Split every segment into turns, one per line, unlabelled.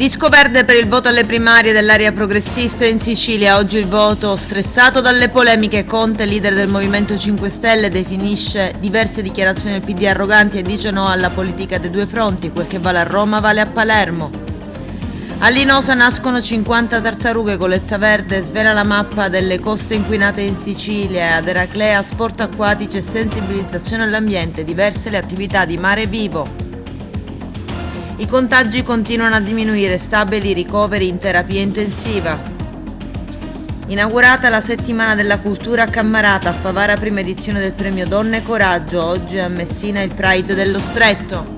Disco verde per il voto alle primarie dell'area progressista in Sicilia. Oggi il voto, stressato dalle polemiche. Conte, leader del Movimento 5 Stelle, definisce diverse dichiarazioni del PD arroganti e dice no alla politica dei due fronti. Quel che vale a Roma vale a Palermo. A Linosa nascono 50 tartarughe. Goletta Verde svela la mappa delle coste inquinate in Sicilia. Ad Eraclea sport acquatici e sensibilizzazione all'ambiente, diverse le attività di Mare Vivo. I contagi continuano a diminuire, stabili ricoveri in terapia intensiva. Inaugurata la settimana della cultura a Cammarata, a Favara prima edizione del premio Donne Coraggio, oggi a Messina il Pride dello Stretto.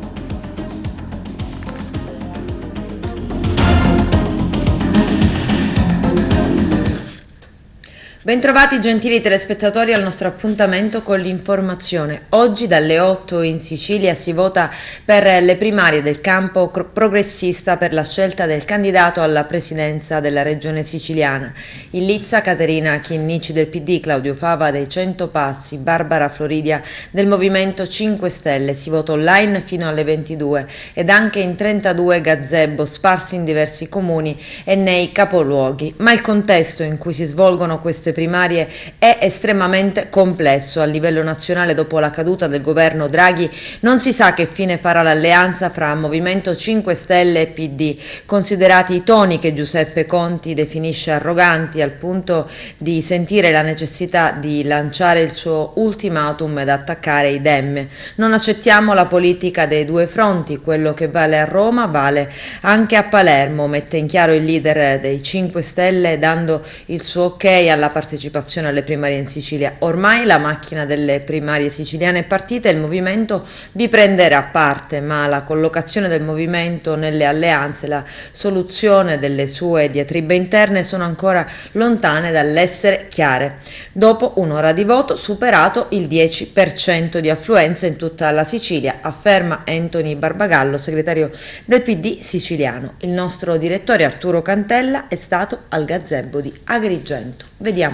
Bentrovati gentili telespettatori al nostro appuntamento con l'informazione. Oggi dalle 8 in Sicilia si vota per le primarie del campo progressista per la scelta del candidato alla presidenza della regione siciliana. In lizza Caterina Chinnici del PD, Claudio Fava dei 100 Passi, Barbara Floridia del Movimento 5 Stelle. Si vota online fino alle 22 ed anche in 32 gazebo sparsi in diversi comuni e nei capoluoghi. Ma il contesto in cui si svolgono queste primarie è estremamente complesso. A livello nazionale, dopo la caduta del governo Draghi, non si sa che fine farà l'alleanza fra Movimento 5 Stelle e PD, considerati i toni che Giuseppe Conte definisce arroganti, al punto di sentire la necessità di lanciare il suo ultimatum ed attaccare i Dem. Non accettiamo la politica dei due fronti, quello che vale a Roma vale anche a Palermo, mette in chiaro il leader dei 5 Stelle dando il suo ok alla partecipazione alle primarie in Sicilia. Ormai la macchina delle primarie siciliane è partita e il movimento vi prenderà parte, ma la collocazione del movimento nelle alleanze, la soluzione delle sue diatribe interne sono ancora lontane dall'essere chiare. Dopo un'ora di voto superato il 10% di affluenza in tutta la Sicilia, afferma Anthony Barbagallo, segretario del PD siciliano. Il nostro direttore Arturo Cantella è stato al gazebo di Agrigento. Vediamo.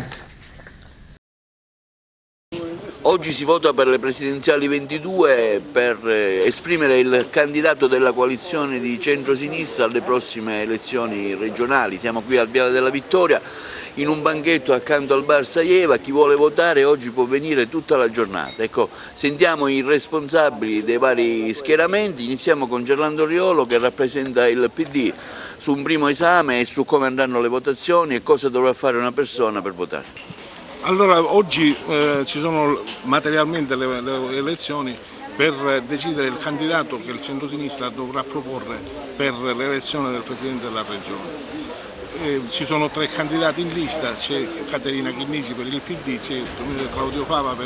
Oggi si vota per le presidenziali 22 per esprimere il candidato della coalizione di centrosinistra alle prossime elezioni regionali. Siamo qui al Viale della Vittoria in un banchetto accanto al bar Saieva. Chi vuole votare oggi può venire tutta la giornata. Ecco, sentiamo i responsabili dei vari schieramenti. Iniziamo con Gerlando Riolo che rappresenta il PD su un primo esame e su come andranno le votazioni e cosa dovrà fare una persona per votare.
Allora, oggi ci sono materialmente le elezioni per decidere il candidato che il centrosinistra dovrà proporre per l'elezione del Presidente della Regione. Ci sono 3 candidati in lista, c'è Caterina Chinnici per il PD, c'è Claudio Fava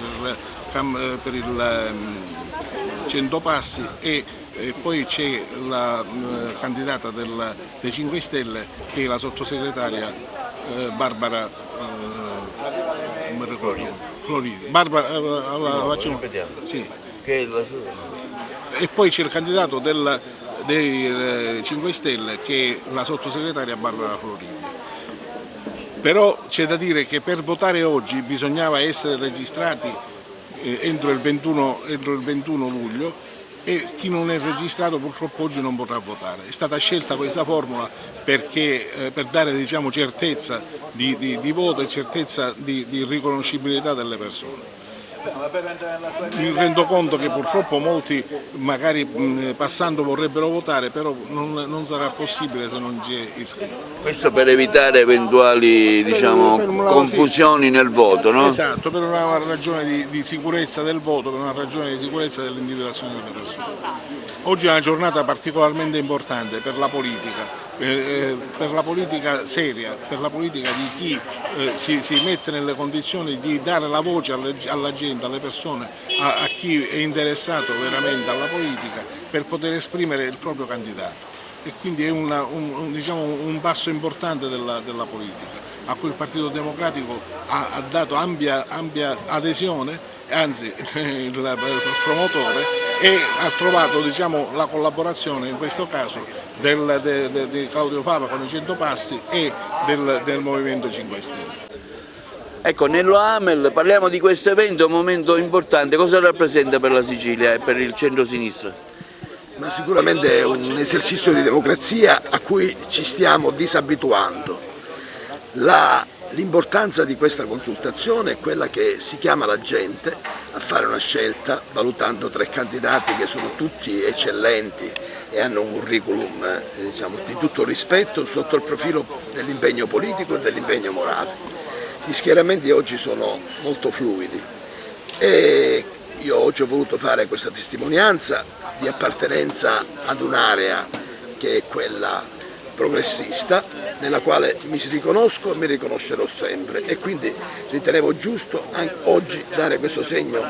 per il 100 Passi e poi c'è la candidata dei 5 Stelle che è la sottosegretaria Barbara Floridia. Sì. E poi c'è il candidato dei 5 Stelle che è la sottosegretaria Barbara Floridia. Però c'è da dire che per votare oggi bisognava essere registrati entro il 21 luglio e chi non è registrato purtroppo oggi non potrà votare. È stata scelta questa formula perché, per dare certezza di voto e certezza di riconoscibilità delle persone. Mi rendo conto che purtroppo molti magari passando vorrebbero votare, però non sarà possibile se non c'è iscritto.
Questo per evitare eventuali confusioni nel voto, no?
Esatto, per una ragione di sicurezza del voto, per una ragione di sicurezza dell'individuazione delle persone. Oggi è una giornata particolarmente importante per la politica. Per la politica seria, per la politica di chi si mette nelle condizioni di dare la voce alla gente, alle persone, a chi è interessato veramente alla politica per poter esprimere il proprio candidato. E quindi è un passo importante della politica a cui il Partito Democratico ha dato ampia adesione, anzi il promotore, e ha trovato la collaborazione in questo caso di Claudio Fava con i 100 Passi e del Movimento 5 Stelle.
Ecco, nello AMEL parliamo di questo evento, un momento importante. Cosa rappresenta per la Sicilia e per il centro-sinistra?
ma sicuramente è un esercizio di democrazia a cui ci stiamo disabituando. L'importanza di questa consultazione è quella che si chiama la gente a fare una scelta valutando 3 candidati che sono tutti eccellenti e hanno un curriculum diciamo, di tutto rispetto sotto il profilo dell'impegno politico e dell'impegno morale. Gli schieramenti oggi sono molto fluidi e io oggi ho voluto fare questa testimonianza di appartenenza ad un'area che è quella progressista, nella quale mi riconosco e mi riconoscerò sempre, e quindi ritenevo giusto anche oggi dare questo segno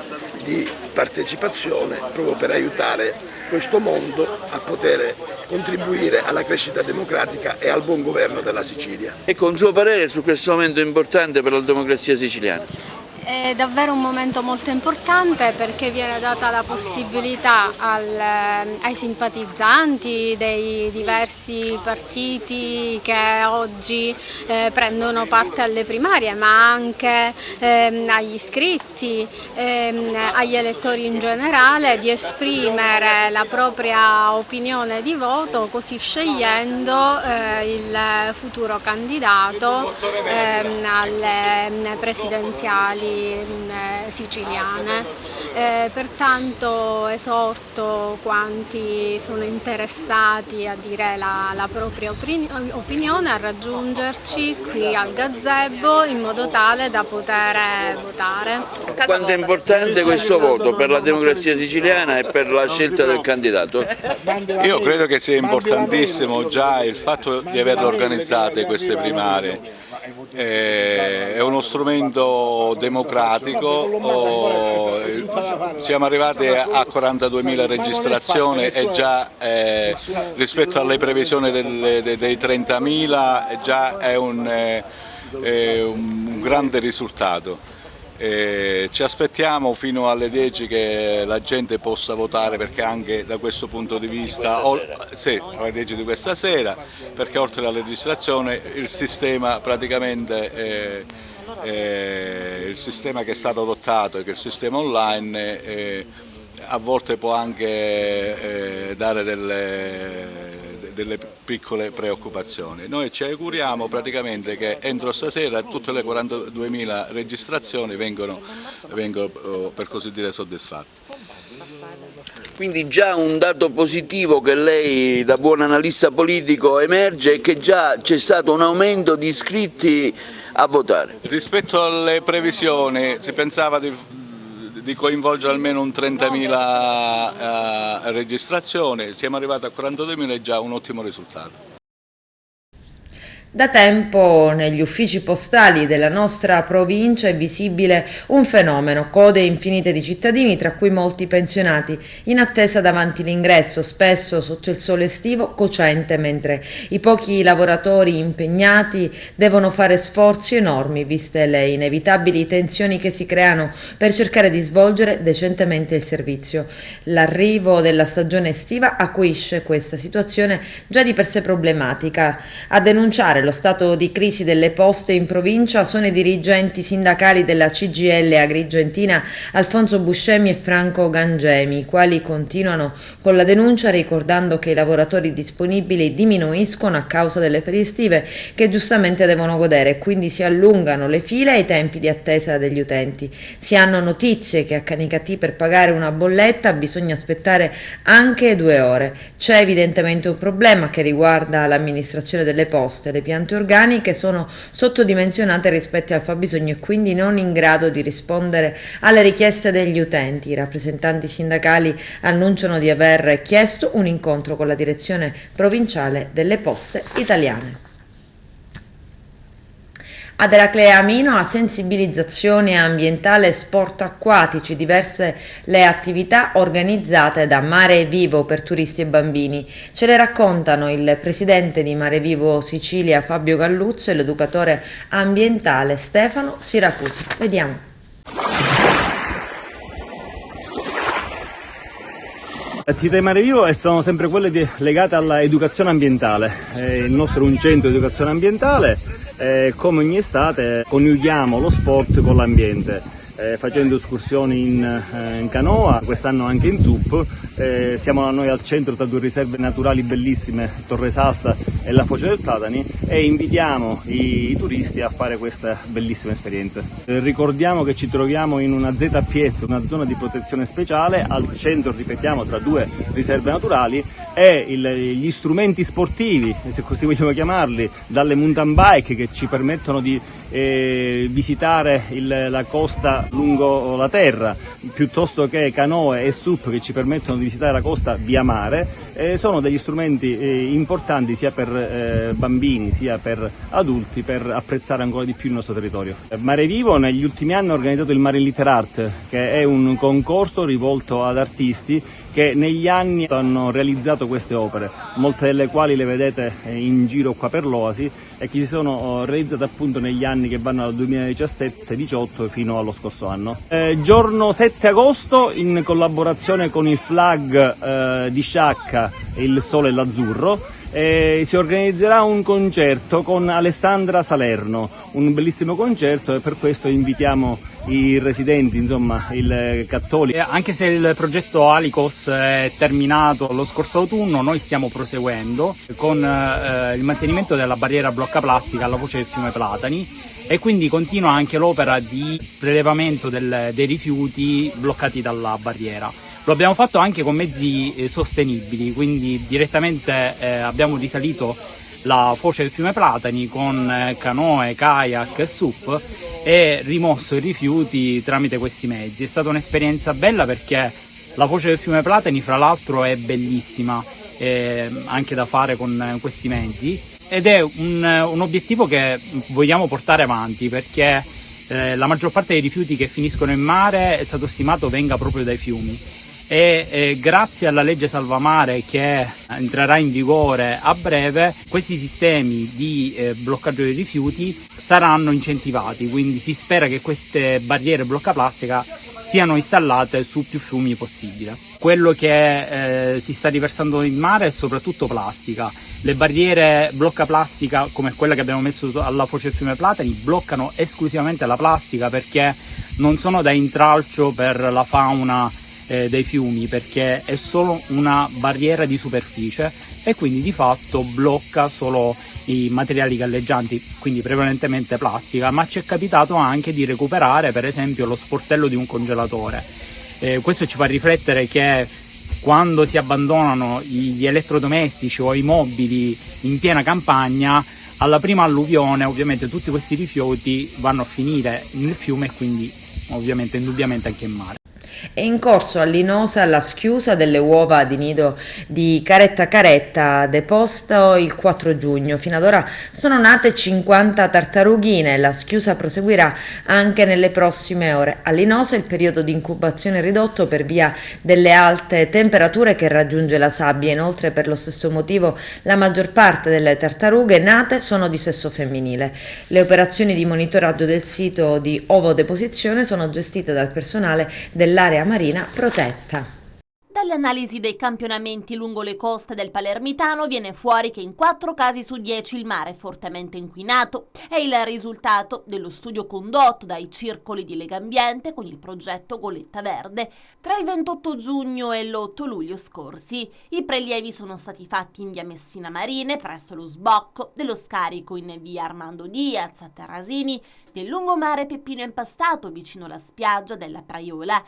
di partecipazione proprio per aiutare questo mondo a poter contribuire alla crescita democratica e al buon governo della Sicilia.
Ecco, un suo parere su questo momento importante per la democrazia siciliana?
È davvero un momento molto importante perché viene data la possibilità ai simpatizzanti dei diversi partiti che oggi prendono parte alle primarie, ma anche agli iscritti, agli elettori in generale, di esprimere la propria opinione di voto, così scegliendo il futuro candidato alle presidenziali siciliane. Pertanto esorto quanti sono interessati a dire la propria opinione a raggiungerci qui al gazebo in modo tale da poter votare.
Quanto è importante questo voto per la democrazia siciliana e per la scelta del candidato?
Io credo che sia importantissimo già il fatto di averle organizzate queste primarie. È uno strumento democratico, siamo arrivati a 42.000 registrazioni e già rispetto alle previsioni dei 30.000 già è un grande risultato. Ci aspettiamo fino alle 10 che la gente possa votare, perché anche da questo punto di vista, sì, alle 10 di questa sera, perché oltre alla registrazione il sistema praticamente, il sistema che è stato adottato, che è il sistema online, a volte può anche dare delle piccole preoccupazioni. Noi ci auguriamo praticamente che entro stasera tutte le 42.000 registrazioni vengono per così dire soddisfatte.
Quindi già un dato positivo che lei da buon analista politico emerge è che già c'è stato un aumento di iscritti a votare.
Rispetto alle previsioni si pensava di coinvolgere almeno un 30.000 registrazioni, siamo arrivati a 42.000, è già un ottimo risultato.
Da tempo negli uffici postali della nostra provincia è visibile un fenomeno: code infinite di cittadini, tra cui molti pensionati, in attesa davanti l'ingresso, spesso sotto il sole estivo cocente, mentre i pochi lavoratori impegnati devono fare sforzi enormi, viste le inevitabili tensioni che si creano per cercare di svolgere decentemente il servizio. L'arrivo della stagione estiva acuisce questa situazione già di per sé problematica. A denunciare lo stato di crisi delle poste in provincia sono i dirigenti sindacali della CGIL Agrigentina Alfonso Buscemi e Franco Gangemi, i quali continuano con la denuncia ricordando che i lavoratori disponibili diminuiscono a causa delle ferie estive che giustamente devono godere, e quindi si allungano le file e i tempi di attesa degli utenti. Si hanno notizie che a Canicattì per pagare una bolletta bisogna aspettare anche 2 ore. C'è evidentemente un problema che riguarda l'amministrazione delle poste. Le piante organiche sono sottodimensionate rispetto al fabbisogno e quindi non in grado di rispondere alle richieste degli utenti. I rappresentanti sindacali annunciano di aver chiesto un incontro con la direzione provinciale delle poste italiane. Ad Eraclea Amino, a sensibilizzazione ambientale e sport acquatici, diverse le attività organizzate da Mare Vivo per turisti e bambini. Ce le raccontano il presidente di Mare Vivo Sicilia Fabio Galluzzo e l'educatore ambientale Stefano Siracusi. Vediamo.
Le attività di Mare Vivo sono sempre quelle legate all'educazione ambientale. Il nostro è un centro di educazione ambientale. Come ogni estate coniughiamo lo sport con l'ambiente. facendo escursioni in canoa, quest'anno anche in SUP. Siamo noi al centro tra due riserve naturali bellissime, Torre Salsa e la Foce del Platani, e invitiamo i turisti a fare questa bellissima esperienza. Ricordiamo che ci troviamo in una ZPS, una zona di protezione speciale, al centro, ripetiamo, tra due riserve naturali, e gli strumenti sportivi, se così vogliamo chiamarli, dalle mountain bike che ci permettono di visitare la costa lungo la terra, piuttosto che canoe e SUP che ci permettono di visitare la costa via mare, sono degli strumenti importanti sia per bambini sia per adulti, per apprezzare ancora di più il nostro territorio. Mare Vivo negli ultimi anni ha organizzato il Marine Liter Art, che è un concorso rivolto ad artisti che negli anni hanno realizzato queste opere, molte delle quali le vedete in giro qua per l'Oasi e che si sono realizzate appunto negli anni che vanno dal 2017-18 fino allo scorso anno. Giorno 7 agosto, in collaborazione con il FLAG di Sciacca, Il Sole e l'Azzurro, si organizzerà un concerto con Alessandra Salerno, un bellissimo concerto, e per questo invitiamo i residenti, insomma il Cattolico.
Anche se il progetto Alicos è terminato lo scorso autunno, noi stiamo proseguendo con il mantenimento della barriera blocca plastica alla foce del fiume Platani, e quindi continua anche l'opera di prelevamento dei rifiuti bloccati dalla barriera. Lo abbiamo fatto anche con mezzi sostenibili, quindi direttamente abbiamo risalito la foce del fiume Platani con canoe, kayak e SUP e rimosso i rifiuti tramite questi mezzi. È stata un'esperienza bella perché la foce del fiume Platani, fra l'altro, è bellissima anche da fare con questi mezzi, ed è un obiettivo che vogliamo portare avanti, perché la maggior parte dei rifiuti che finiscono in mare è stato stimato venga proprio dai fiumi. E grazie alla legge Salvamare che entrerà in vigore a breve, questi sistemi di bloccaggio dei rifiuti saranno incentivati, quindi si spera che queste barriere blocca plastica siano installate su più fiumi possibile. Quello che si sta riversando in mare è soprattutto plastica. Le barriere blocca plastica, come quella che abbiamo messo alla foce del fiume Platani, bloccano esclusivamente la plastica, perché non sono da intralcio per la fauna dei fiumi, perché è solo una barriera di superficie e quindi di fatto blocca solo i materiali galleggianti, quindi prevalentemente plastica. Ma ci è capitato anche di recuperare per esempio lo sportello di un congelatore. Questo ci fa riflettere che quando si abbandonano gli elettrodomestici o i mobili in piena campagna, alla prima alluvione ovviamente tutti questi rifiuti vanno a finire nel fiume e quindi ovviamente indubbiamente anche in mare.
È in corso a Linosa la schiusa delle uova di nido di Caretta Caretta, deposto il 4 giugno. Fino ad ora sono nate 50 tartarughine. La schiusa proseguirà anche nelle prossime ore. A Linosa il periodo di incubazione è ridotto per via delle alte temperature che raggiunge la sabbia. Inoltre, per lo stesso motivo, la maggior parte delle tartarughe nate sono di sesso femminile. Le operazioni di monitoraggio del sito di ovodeposizione sono gestite dal personale dell'area marina protetta.
Dalle analisi dei campionamenti lungo le coste del Palermitano viene fuori che in 4 casi su 10 il mare è fortemente inquinato. È il risultato dello studio condotto dai circoli di Legambiente con il progetto Goletta Verde tra il 28 giugno e l'8 luglio scorsi. I prelievi sono stati fatti in via Messina Marine, presso lo sbocco dello scarico in via Armando Diaz a Terrasini, nel lungomare Peppino Impastato vicino alla spiaggia della Praiola,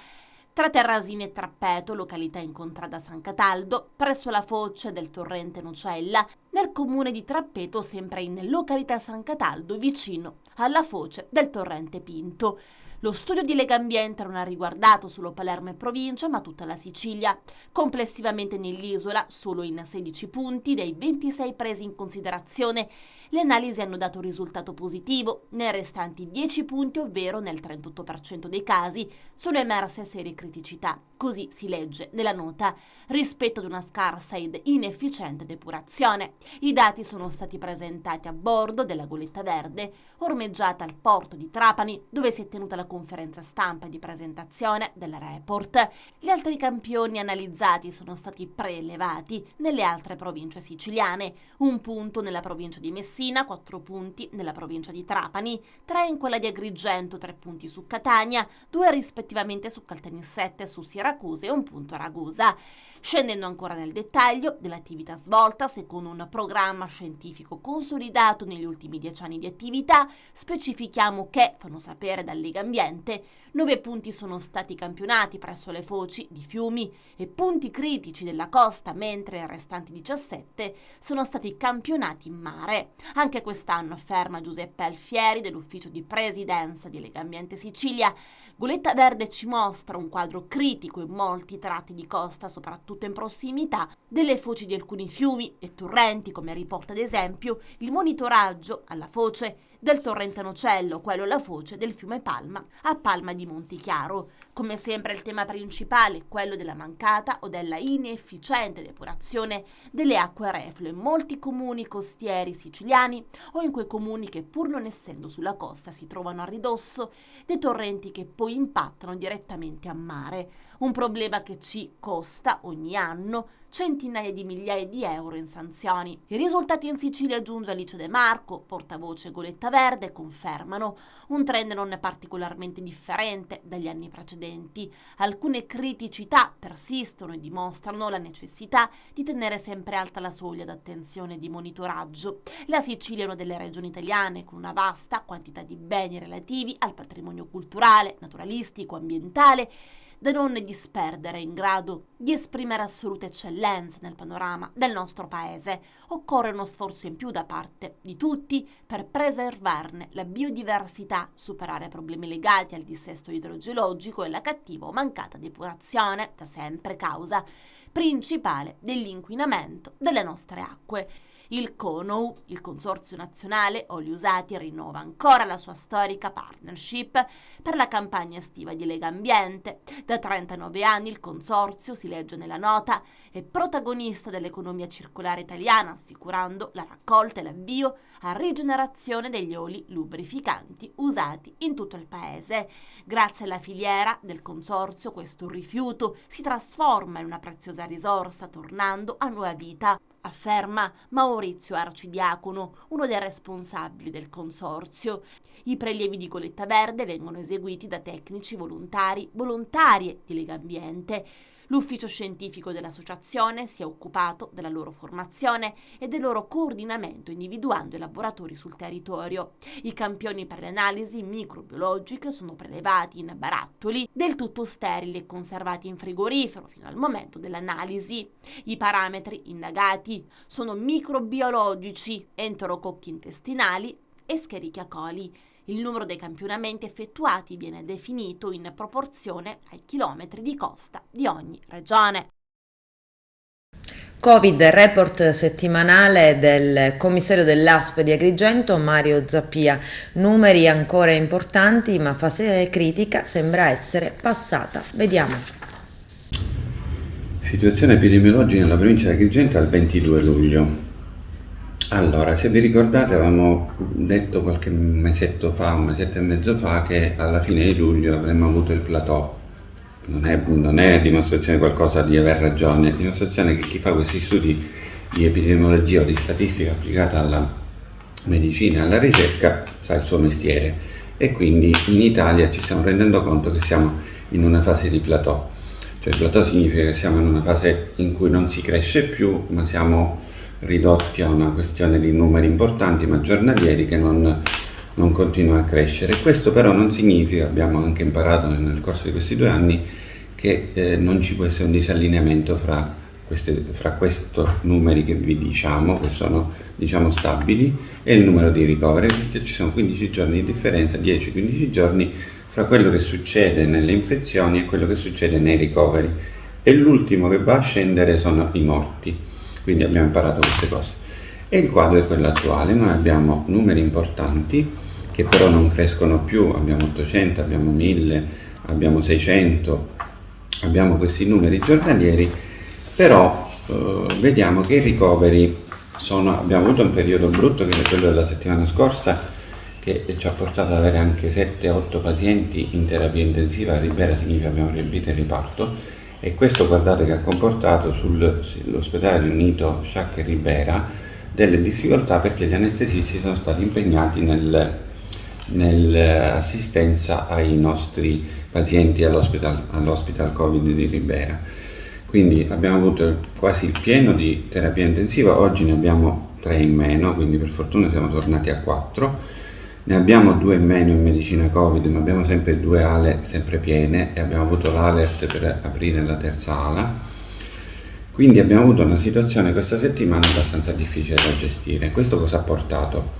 tra Terrasini e Trappeto, località in contrada San Cataldo, presso la foce del torrente Nocella, nel comune di Trappeto, sempre in località San Cataldo, vicino alla foce del torrente Pinto. Lo studio di Legambiente non ha riguardato solo Palermo e provincia, ma tutta la Sicilia. Complessivamente nell'isola, solo in 16 punti dei 26 presi in considerazione, le analisi hanno dato risultato positivo. Nei restanti 10 punti, ovvero nel 38% dei casi, sono emerse serie criticità. Così si legge nella nota, rispetto ad una scarsa ed inefficiente depurazione. I dati sono stati presentati a bordo della Goletta Verde, ormeggiata al porto di Trapani, dove si è tenuta la conferenza stampa di presentazione del report. Gli altri campioni analizzati sono stati prelevati nelle altre province siciliane, 1 punto nella provincia di Messina, 4 punti nella provincia di Trapani, 3 in quella di Agrigento, 3 punti su Catania, 2 rispettivamente su Caltanissette, su Siracusa e 1 punto a Ragusa. Scendendo ancora nel dettaglio dell'attività svolta, secondo un programma scientifico consolidato negli ultimi 10 anni di attività, specifichiamo che, fanno sapere dal Legambiente, 9 punti sono stati campionati presso le foci di fiumi e punti critici della costa, mentre i restanti 17 sono stati campionati in mare. Anche quest'anno, afferma Giuseppe Alfieri dell'ufficio di presidenza di Legambiente Sicilia, Goletta Verde ci mostra un quadro critico in molti tratti di costa, soprattutto in prossimità delle foci di alcuni fiumi e torrenti, come riporta ad esempio il monitoraggio alla foce del torrente Nocello, quello alla foce del fiume Palma a Palma di Montichiaro. Come sempre il tema principale è quello della mancata o della inefficiente depurazione delle acque reflue in molti comuni costieri siciliani o in quei comuni che, pur non essendo sulla costa, si trovano a ridosso dei torrenti che poi impattano direttamente a mare. Un problema che ci costa ogni anno centinaia di migliaia di euro in sanzioni. I risultati in Sicilia, aggiunge Alice De Marco, portavoce Goletta Verde, confermano un trend non particolarmente differente dagli anni precedenti. Alcune criticità persistono e dimostrano la necessità di tenere sempre alta la soglia d'attenzione e di monitoraggio. La Sicilia è una delle regioni italiane con una vasta quantità di beni relativi al patrimonio culturale, naturalistico, ambientale, da non disperdere, in grado di esprimere assolute eccellenze nel panorama del nostro paese. Occorre uno sforzo in più da parte di tutti per preservarne la biodiversità, superare problemi legati al dissesto idrogeologico e la cattiva o mancata depurazione, da sempre causa principale dell'inquinamento delle nostre acque. Il CONOU, il Consorzio Nazionale Oli Usati, rinnova ancora la sua storica partnership per la campagna estiva di Legambiente. Da 39 anni il consorzio, si legge nella nota, è protagonista dell'economia circolare italiana, assicurando la raccolta e l'avvio a rigenerazione degli oli lubrificanti usati in tutto il paese. Grazie alla filiera del consorzio, questo rifiuto si trasforma in una preziosa risorsa, tornando a nuova vita, afferma Maurizio Arcidiacono, uno dei responsabili del consorzio. I prelievi di Goletta Verde vengono eseguiti da tecnici volontarie di Legambiente. L'ufficio scientifico dell'associazione si è occupato della loro formazione e del loro coordinamento, individuando i laboratori sul territorio. I campioni per le analisi microbiologiche sono prelevati in barattoli del tutto sterili e conservati in frigorifero fino al momento dell'analisi. I parametri indagati sono microbiologici, enterococchi intestinali e Escherichia coli. Il numero dei campionamenti effettuati viene definito in proporzione ai chilometri di costa di ogni regione.
Covid, report settimanale del commissario dell'ASP di Agrigento, Mario Zappia. Numeri ancora importanti, ma fase critica sembra essere passata. Vediamo.
Situazione epidemiologica nella provincia di Agrigento al 22 luglio. Allora, se vi ricordate avevamo detto qualche mesetto fa, un mesetto e mezzo fa, che alla fine di luglio avremmo avuto il plateau. Non è dimostrazione qualcosa di aver ragione, è dimostrazione che chi fa questi studi di epidemiologia o di statistica applicata alla medicina e alla ricerca sa il suo mestiere, e quindi in Italia ci stiamo rendendo conto che siamo in una fase di plateau. Cioè il plateau significa che siamo in una fase in cui non si cresce più, ma siamo ridotti a una questione di numeri importanti ma giornalieri che non continua a crescere. Questo però non significa, abbiamo anche imparato nel corso di questi 2 anni, che non ci può essere un disallineamento fra questi numeri che vi diciamo, che sono stabili, e il numero di ricoveri, perché ci sono 15 giorni di differenza, 10-15 giorni, fra quello che succede nelle infezioni e quello che succede nei ricoveri, e l'ultimo che va a scendere sono i morti. Quindi abbiamo imparato queste cose. E il quadro è quello attuale. Noi abbiamo numeri importanti che però non crescono più, abbiamo 800, abbiamo 1000, abbiamo 600, abbiamo questi numeri giornalieri, però vediamo che i ricoveri abbiamo avuto un periodo brutto, che è quello della settimana scorsa, che ci ha portato ad avere anche 7-8 pazienti in terapia intensiva. A Ribera significa abbiamo riempito il riparto, e questo guardate che ha comportato sull'ospedale riunito Sciacca e Ribera delle difficoltà, perché gli anestesisti sono stati impegnati nell'assistenza ai nostri pazienti all'hospital Covid di Ribera. Quindi abbiamo avuto quasi il pieno di terapia intensiva, oggi ne abbiamo 3 in meno, quindi per fortuna siamo tornati a 4. Ne abbiamo 2 in meno in medicina Covid, ma abbiamo sempre 2 ale sempre piene, e abbiamo avuto l'alert per aprire la terza ala. Quindi abbiamo avuto una situazione questa settimana abbastanza difficile da gestire. Questo cosa ha portato?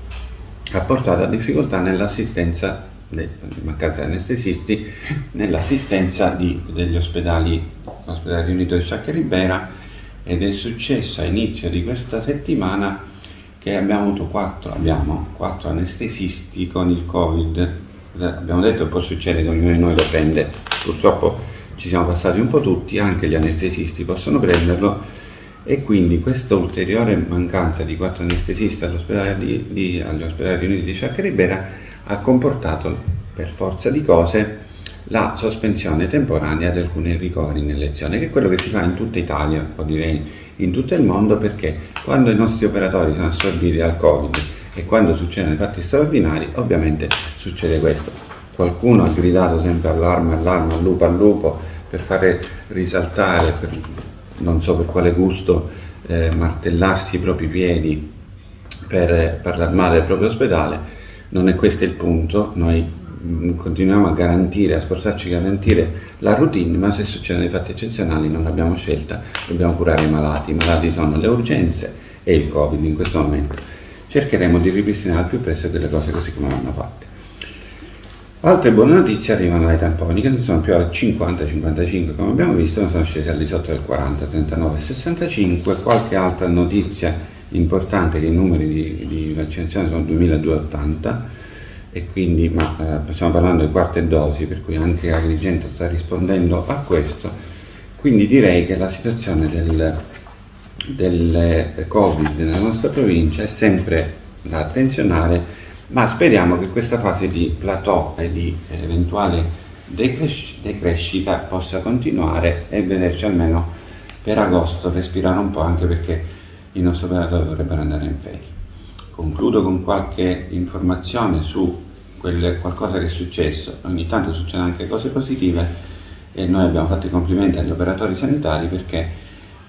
Ha portato a difficoltà nell'assistenza, mancanza di anestesisti, nell'assistenza degli ospedali riunito di Sciacca e Ribera, ed è successo a inizio di questa settimana che abbiamo avuto 4 anestesisti con il Covid. Abbiamo detto che può succedere che ognuno di noi lo prende, purtroppo ci siamo passati un po' tutti, anche gli anestesisti possono prenderlo, e quindi questa ulteriore mancanza di 4 anestesisti agli ospedali riuniti di Sciacca e Ribera ha comportato, per forza di cose, la sospensione temporanea di alcuni ricoveri in lezione, che è quello che si fa in tutta Italia, o direi in tutto il mondo, perché quando i nostri operatori sono assorbiti al Covid e quando succedono i fatti straordinari, ovviamente succede questo. Qualcuno ha gridato sempre allarme, allarme, al lupo, per fare risaltare, non so per quale gusto, martellarsi i propri piedi per allarmare il proprio ospedale. Non è questo il punto. Noi continuiamo a sforzarci di garantire la routine, ma se succedono dei fatti eccezionali non abbiamo scelta, dobbiamo curare i malati. I malati sono le urgenze e il Covid in questo momento. Cercheremo di ripristinare al più presto delle cose così come vanno fatte. Altre buone notizie arrivano dai tamponi, che non sono più al 50-55 come abbiamo visto, ma sono scesi al di sotto del 40, 39-65. Qualche altra notizia importante, che i numeri di vaccinazione sono 2280, e quindi stiamo parlando di quarte dosi, per cui anche Agrigento sta rispondendo a questo. Quindi direi che la situazione del Covid nella nostra provincia è sempre da attenzionare, ma speriamo che questa fase di plateau e di eventuale decrescita possa continuare e vederci almeno per agosto respirare un po', anche perché i nostri operatori dovrebbero andare in ferie. Concludo con qualche informazione su qualcosa che è successo. Ogni tanto succedono anche cose positive, e noi abbiamo fatto i complimenti agli operatori sanitari, perché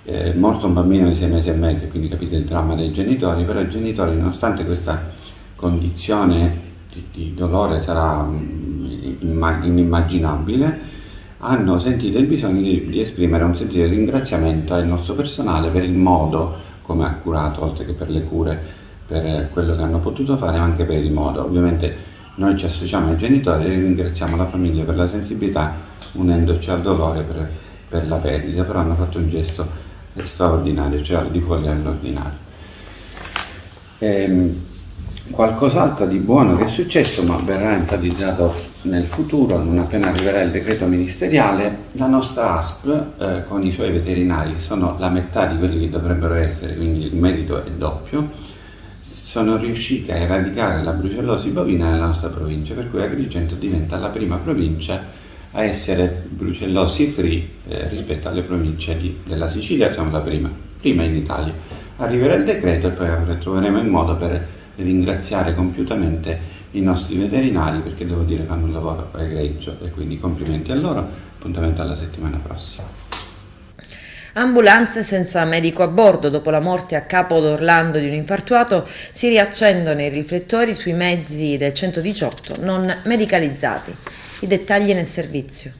è morto un bambino di 6 mesi e mezzo, quindi capite il dramma dei genitori, però i genitori, nonostante questa condizione di dolore sarà inimmaginabile, hanno sentito il bisogno di esprimere un sentito ringraziamento al nostro personale per il modo come ha curato, oltre che per le cure, per quello che hanno potuto fare, ma anche per il modo. Ovviamente noi ci associamo ai genitori e ringraziamo la famiglia per la sensibilità, unendoci al dolore per la perdita, però hanno fatto un gesto straordinario, cioè al di fuori dell'ordinario. Qualcos'altro di buono che è successo, ma verrà enfatizzato nel futuro, non appena arriverà il decreto ministeriale. La nostra ASP con i suoi veterinari, sono la metà di quelli che dovrebbero essere, quindi il merito è doppio, sono riusciti a eradicare la brucellosi bovina nella nostra provincia, per cui Agrigento diventa la prima provincia a essere brucellosi free rispetto alle province della Sicilia. Siamo la prima in Italia. Arriverà il decreto e poi troveremo il modo per ringraziare compiutamente i nostri veterinari, perché devo dire fanno un lavoro egregio, e quindi complimenti a loro. Appuntamento alla settimana prossima.
Ambulanze senza medico a bordo. Dopo la morte a Capo d'Orlando di un infartuato, si riaccendono i riflettori sui mezzi del 118 non medicalizzati. I dettagli nel servizio.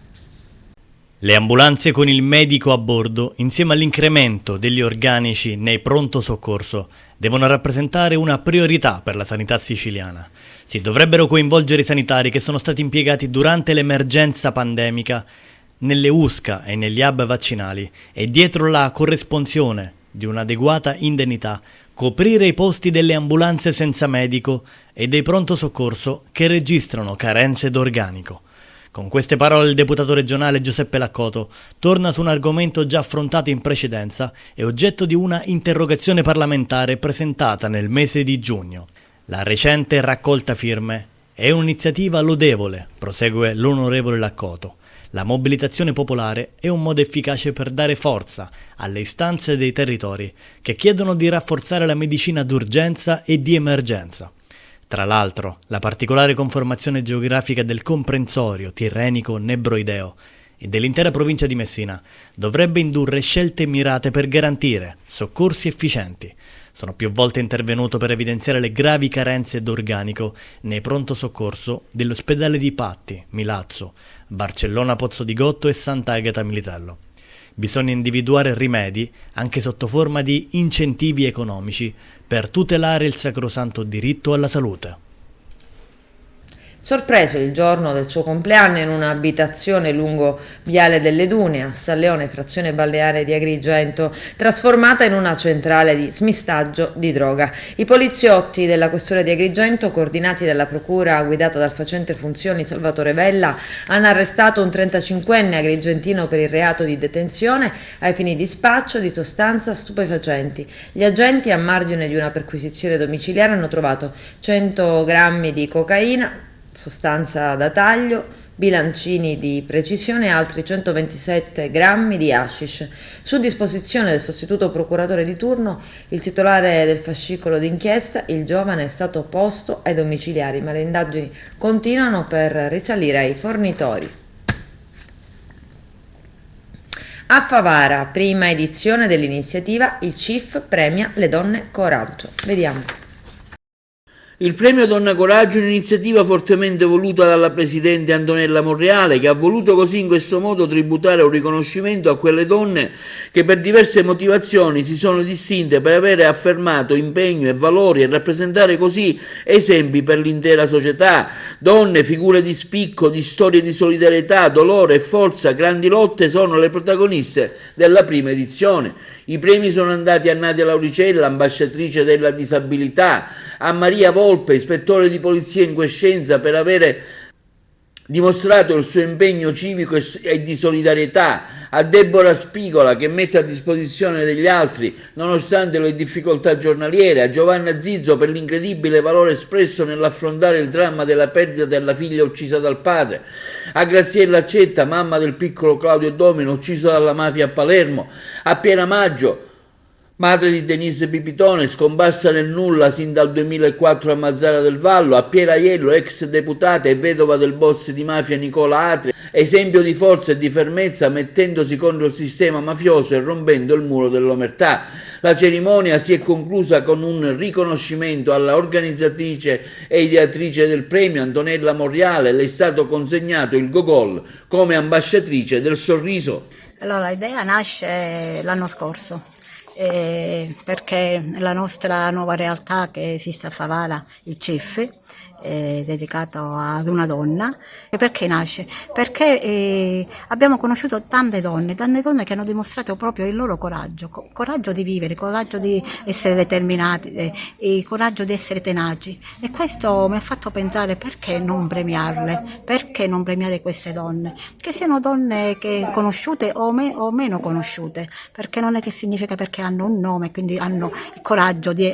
Le ambulanze con il medico a bordo, insieme all'incremento degli organici nei pronto soccorso, devono rappresentare una priorità per la sanità siciliana. Si dovrebbero coinvolgere i sanitari che sono stati impiegati durante l'emergenza pandemica nelle USCA e negli hub vaccinali, e dietro la corresponsione di un'adeguata indennità coprire i posti delle ambulanze senza medico e dei pronto soccorso che registrano carenze d'organico. Con queste parole il deputato regionale Giuseppe Laccoto torna su un argomento già affrontato in precedenza e oggetto di una interrogazione parlamentare presentata nel mese di giugno. La recente raccolta firme è un'iniziativa lodevole, prosegue l'onorevole Laccoto. La mobilitazione popolare è un modo efficace per dare forza alle istanze dei territori che chiedono di rafforzare la medicina d'urgenza e di emergenza. Tra l'altro, la particolare conformazione geografica del comprensorio tirrenico-nebroideo e dell'intera provincia di Messina dovrebbe indurre scelte mirate per garantire soccorsi efficienti. Sono più volte intervenuto per evidenziare le gravi carenze d'organico nei pronto soccorso dell'ospedale di Patti, Milazzo, Barcellona Pozzo di Gotto e Sant'Agata Militello. Bisogna individuare rimedi anche sotto forma di incentivi economici per tutelare il sacrosanto diritto alla salute.
Sorpreso il giorno del suo compleanno in un'abitazione lungo Viale delle Dune a San Leone, frazione balneare di Agrigento, trasformata in una centrale di smistaggio di droga. I poliziotti della questura di Agrigento, coordinati dalla procura guidata dal facente funzioni Salvatore Vella, hanno arrestato un 35enne agrigentino per il reato di detenzione ai fini di spaccio di sostanze stupefacenti. Gli agenti, a margine di una perquisizione domiciliare, hanno trovato 100 grammi di cocaina, sostanza da taglio, bilancini di precisione e altri 127 grammi di hashish. Su disposizione del sostituto procuratore di turno, il titolare del fascicolo d'inchiesta, il giovane è stato posto ai domiciliari, ma le indagini continuano per risalire ai fornitori. A Favara, prima edizione dell'iniziativa, il CIF premia le donne coraggio. Vediamo.
Il premio Donna Coraggio è un'iniziativa fortemente voluta dalla presidente Antonella Monreale, che ha voluto così in questo modo tributare un riconoscimento a quelle donne che per diverse motivazioni si sono distinte per avere affermato impegno e valori e rappresentare così esempi per l'intera società. Donne, figure di spicco, di storie di solidarietà, dolore e forza, grandi lotte sono le protagoniste della prima edizione. I premi sono andati a Nadia Lauricella, ambasciatrice della disabilità, a Maria Volpe, ispettore di polizia in quiescenza, per avere dimostrato il suo impegno civico e di solidarietà, a Deborah Spigola, che mette a disposizione degli altri nonostante le difficoltà giornaliere, a Giovanna Zizzo per l'incredibile valore espresso nell'affrontare il dramma della perdita della figlia uccisa dal padre, a Graziella Accetta, mamma del piccolo Claudio Domino ucciso dalla mafia a Palermo, a Piera Maggio, madre di Denise Pipitone, scomparsa nel nulla sin dal 2004 a Mazzara del Vallo, a Piera Aiello, ex deputata e vedova del boss di mafia Nicola Atri, esempio di forza e di fermezza mettendosi contro il sistema mafioso e rompendo il muro dell'omertà. La cerimonia si è conclusa con un riconoscimento alla organizzatrice e ideatrice del premio Antonella Monreale. Le è stato consegnato il Gogol come ambasciatrice del sorriso.
Allora, l'idea nasce l'anno scorso. Perché la nostra nuova realtà che esiste a Favara, il CIF, è dedicato ad una donna. E perché nasce? Perché abbiamo conosciuto tante donne che hanno dimostrato proprio il loro coraggio di vivere, coraggio di essere determinati, il coraggio di essere tenaci, e questo mi ha fatto pensare: perché non premiarle? Perché non premiare queste donne? Che siano donne che conosciute o meno conosciute, perché non è che significa perché hanno un nome, quindi hanno il coraggio di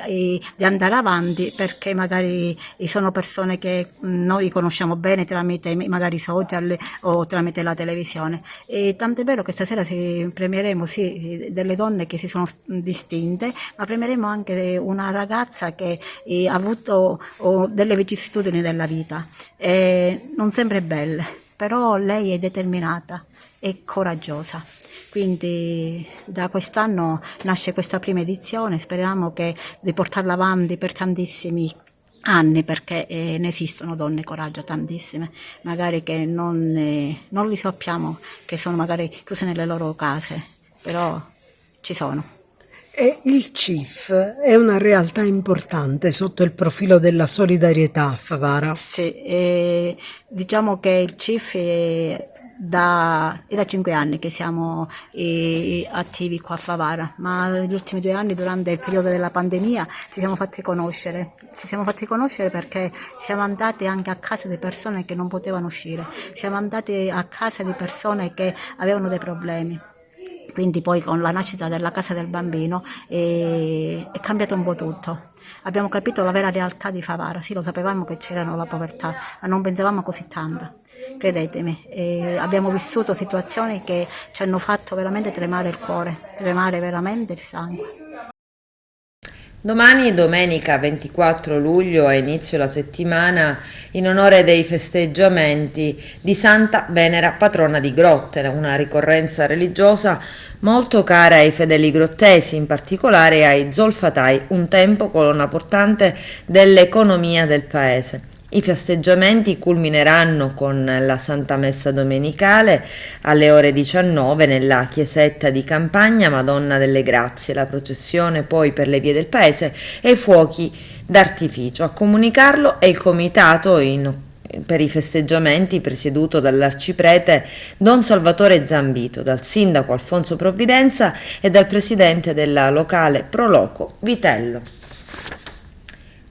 andare avanti, perché magari sono persone che noi conosciamo bene tramite magari social o tramite la televisione. E tant'è vero che stasera premieremo sì delle donne che si sono distinte, ma premieremo anche una ragazza che ha avuto delle vicissitudini della vita, non sempre belle, però lei è determinata e coraggiosa. Quindi da quest'anno nasce questa prima edizione, speriamo di portarla avanti per tantissimi anni, perché ne esistono donne coraggio tantissime, magari che non li sappiamo, che sono magari chiuse nelle loro case, però ci sono.
E il CIF è una realtà importante sotto il profilo della solidarietà a Favara?
Sì, diciamo che il CIF è da 5 anni che siamo attivi qua a Favara, ma negli ultimi 2 anni, durante il periodo della pandemia, ci siamo fatti conoscere perché siamo andati anche a casa di persone che non potevano uscire, siamo andati a casa di persone che avevano dei problemi. Quindi poi con la nascita della Casa del Bambino è cambiato un po' tutto. Abbiamo capito la vera realtà di Favara, sì, lo sapevamo che c'era la povertà, ma non pensavamo così tanta, credetemi. E abbiamo vissuto situazioni che ci hanno fatto veramente tremare il cuore, tremare veramente il sangue.
Domani, domenica 24 luglio, ha inizio la settimana in onore dei festeggiamenti di Santa Venera, patrona di Grotte, una ricorrenza religiosa molto cara ai fedeli grottesi, in particolare ai zolfatai, un tempo colonna portante dell'economia del paese. I festeggiamenti culmineranno con la Santa Messa domenicale alle ore 19 nella chiesetta di campagna Madonna delle Grazie, la processione poi per le vie del paese e i fuochi d'artificio. A comunicarlo è il comitato per i festeggiamenti presieduto dall'arciprete Don Salvatore Zambito, dal sindaco Alfonso Provvidenza e dal presidente della locale Proloco Vitello.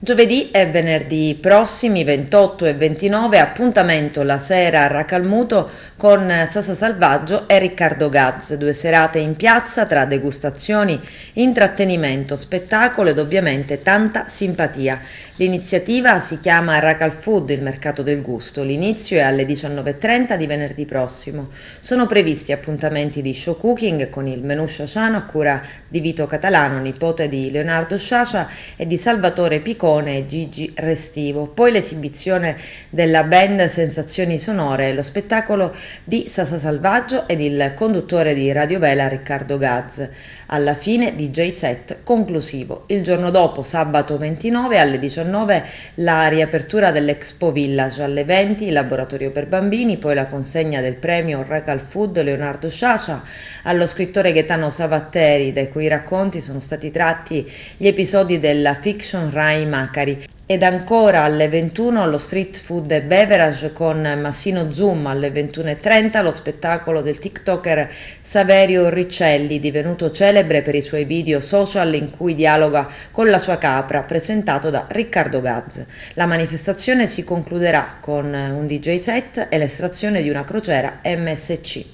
Giovedì e venerdì prossimi 28 e 29 appuntamento la sera a Racalmuto con Sasa Salvaggio e Riccardo Gaz, 2 serate in piazza tra degustazioni, intrattenimento, spettacolo ed ovviamente tanta simpatia. L'iniziativa si chiama Racal Food, il mercato del gusto. L'inizio è alle 19:30 di venerdì prossimo. Sono previsti appuntamenti di show cooking con il menù sciasciano a cura di Vito Catalano, nipote di Leonardo Sciascia, e di Salvatore Picone e Gigi Restivo. Poi l'esibizione della band Sensazioni Sonore e lo spettacolo di Sasa Salvaggio ed il conduttore di Radio Vela Riccardo Gaz. Alla fine DJ set conclusivo. Il giorno dopo, sabato 29 alle 19, la riapertura dell'Expo Village, alle 20 il laboratorio per bambini, poi la consegna del premio Racal Food Leonardo Sciascia allo scrittore Gaetano Savatteri, dai cui racconti sono stati tratti gli episodi della fiction Rai Macari. Ed ancora alle 21 allo Street Food e Beverage con Massino Zoom, alle 21:30 lo spettacolo del TikToker Saverio Riccelli, divenuto celebre per i suoi video social in cui dialoga con la sua capra, presentato da Riccardo Gaz. La manifestazione si concluderà con un DJ set e l'estrazione di una crociera MSC.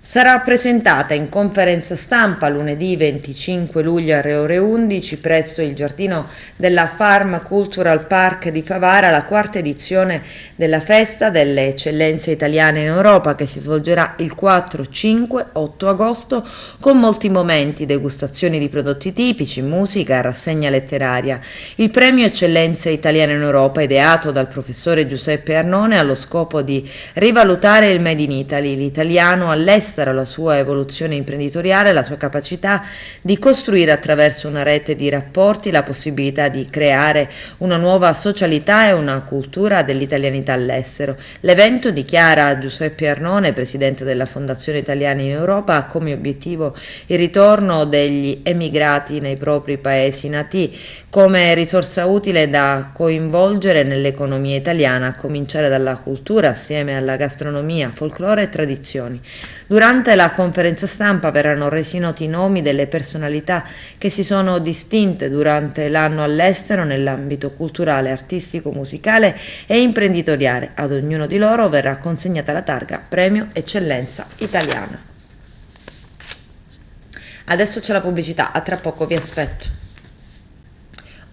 Sarà presentata in conferenza stampa lunedì 25 luglio alle ore 11 presso il giardino della Farm Cultural Park di Favara la 4ª edizione della Festa delle Eccellenze Italiane in Europa, che si svolgerà il 4, 5, 8 agosto con molti momenti, degustazioni di prodotti tipici, musica e rassegna letteraria. Il premio Eccellenze Italiane in Europa, ideato dal professore Giuseppe Arnone, ha lo scopo di rivalutare il Made in Italy, l'italiano all'estero, la sua evoluzione imprenditoriale, la sua capacità di costruire attraverso una rete di rapporti la possibilità di creare una nuova socialità e una cultura dell'italianità all'estero. L'evento, dichiara Giuseppe Arnone, presidente della Fondazione Italiani in Europa, ha come obiettivo il ritorno degli emigrati nei propri paesi nati come risorsa utile da coinvolgere nell'economia italiana, a cominciare dalla cultura assieme alla gastronomia, folklore e tradizioni. Durante la conferenza stampa verranno resi noti i nomi delle personalità che si sono distinte durante l'anno all'estero nell'ambito culturale, artistico, musicale e imprenditoriale. Ad ognuno di loro verrà consegnata la targa Premio Eccellenza Italiana. Adesso c'è la pubblicità, a tra poco vi aspetto.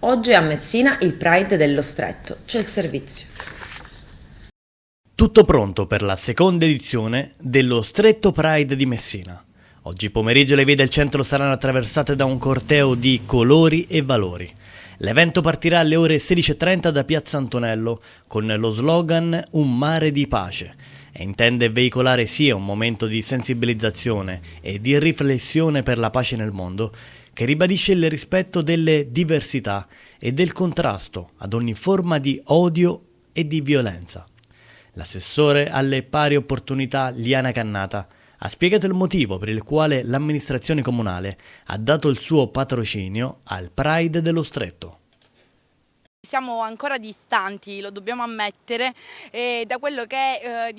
Oggi a Messina il Pride dello Stretto, c'è il servizio.
Tutto pronto per la seconda edizione dello Stretto Pride di Messina. Oggi pomeriggio le vie del centro saranno attraversate da un corteo di colori e valori. L'evento partirà alle ore 16:30 da Piazza Antonello con lo slogan Un mare di pace e intende veicolare sia un momento di sensibilizzazione e di riflessione per la pace nel mondo, che ribadisce il rispetto delle diversità e del contrasto ad ogni forma di odio e di violenza. L'assessore alle pari opportunità Liana Cannata ha spiegato il motivo per il quale l'amministrazione comunale ha dato il suo patrocinio al Pride dello Stretto.
Siamo ancora distanti, lo dobbiamo ammettere, da quello che è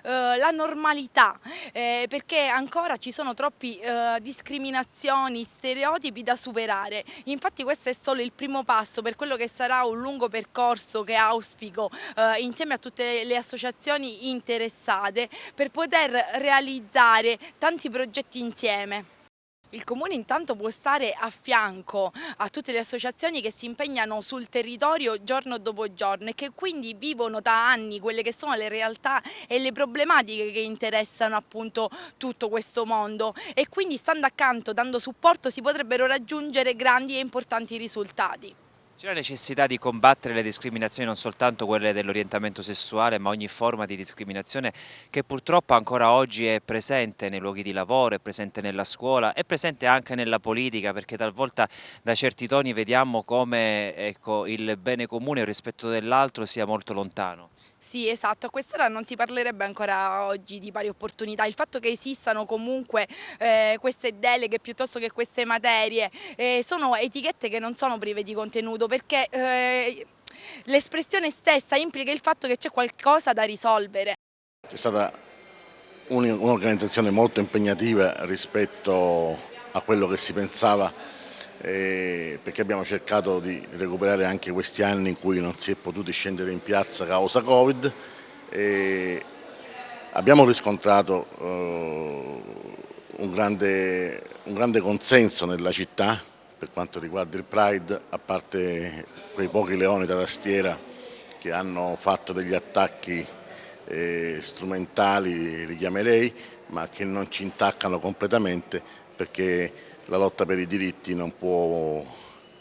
la normalità, perché ancora ci sono troppi discriminazioni, stereotipi da superare. Infatti questo è solo il primo passo per quello che sarà un lungo percorso che auspico insieme a tutte le associazioni interessate per poter realizzare tanti progetti insieme. Il Comune intanto può stare a fianco a tutte le associazioni che si impegnano sul territorio giorno dopo giorno e che quindi vivono da anni quelle che sono le realtà e le problematiche che interessano appunto tutto questo mondo, e quindi stando accanto, dando supporto, si potrebbero raggiungere grandi e importanti risultati.
C'è la necessità di combattere le discriminazioni, non soltanto quelle dell'orientamento sessuale, ma ogni forma di discriminazione che purtroppo ancora oggi è presente nei luoghi di lavoro, è presente nella scuola, è presente anche nella politica, perché talvolta da certi toni vediamo come il bene comune, il rispetto dell'altro sia molto lontano.
Sì, esatto, a quest'ora non si parlerebbe ancora oggi di pari opportunità. Il fatto che esistano comunque queste deleghe piuttosto che queste materie sono etichette che non sono prive di contenuto, perché l'espressione stessa implica il fatto che c'è qualcosa da risolvere.
C'è stata un'organizzazione molto impegnativa rispetto a quello che si pensava, perché abbiamo cercato di recuperare anche questi anni in cui non si è potuti scendere in piazza causa Covid. Abbiamo riscontrato un grande consenso nella città per quanto riguarda il Pride, a parte quei pochi leoni da tastiera che hanno fatto degli attacchi strumentali, li chiamerei, ma che non ci intaccano completamente, perché la lotta per i diritti non può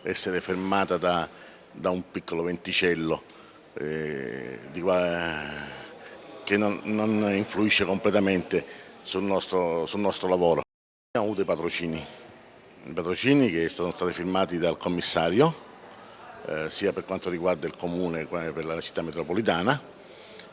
essere fermata da un piccolo venticello che non influisce completamente sul nostro lavoro. Abbiamo avuto i patrocini che sono stati firmati dal commissario, sia per quanto riguarda il Comune che per la città metropolitana,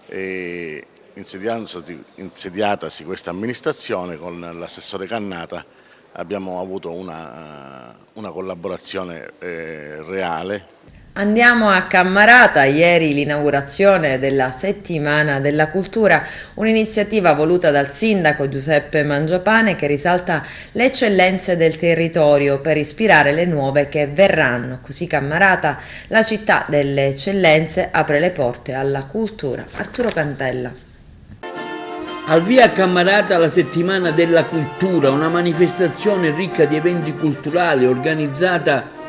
e insediatasi questa amministrazione con l'assessore Cannata abbiamo avuto una collaborazione reale.
Andiamo a Cammarata, ieri l'inaugurazione della Settimana della Cultura, un'iniziativa voluta dal sindaco Giuseppe Mangiapane che risalta le eccellenze del territorio per ispirare le nuove che verranno. Così Cammarata, la città delle eccellenze, apre le porte alla cultura. Arturo Cantella.
Al via a Cammarata la Settimana della Cultura, una manifestazione ricca di eventi culturali organizzata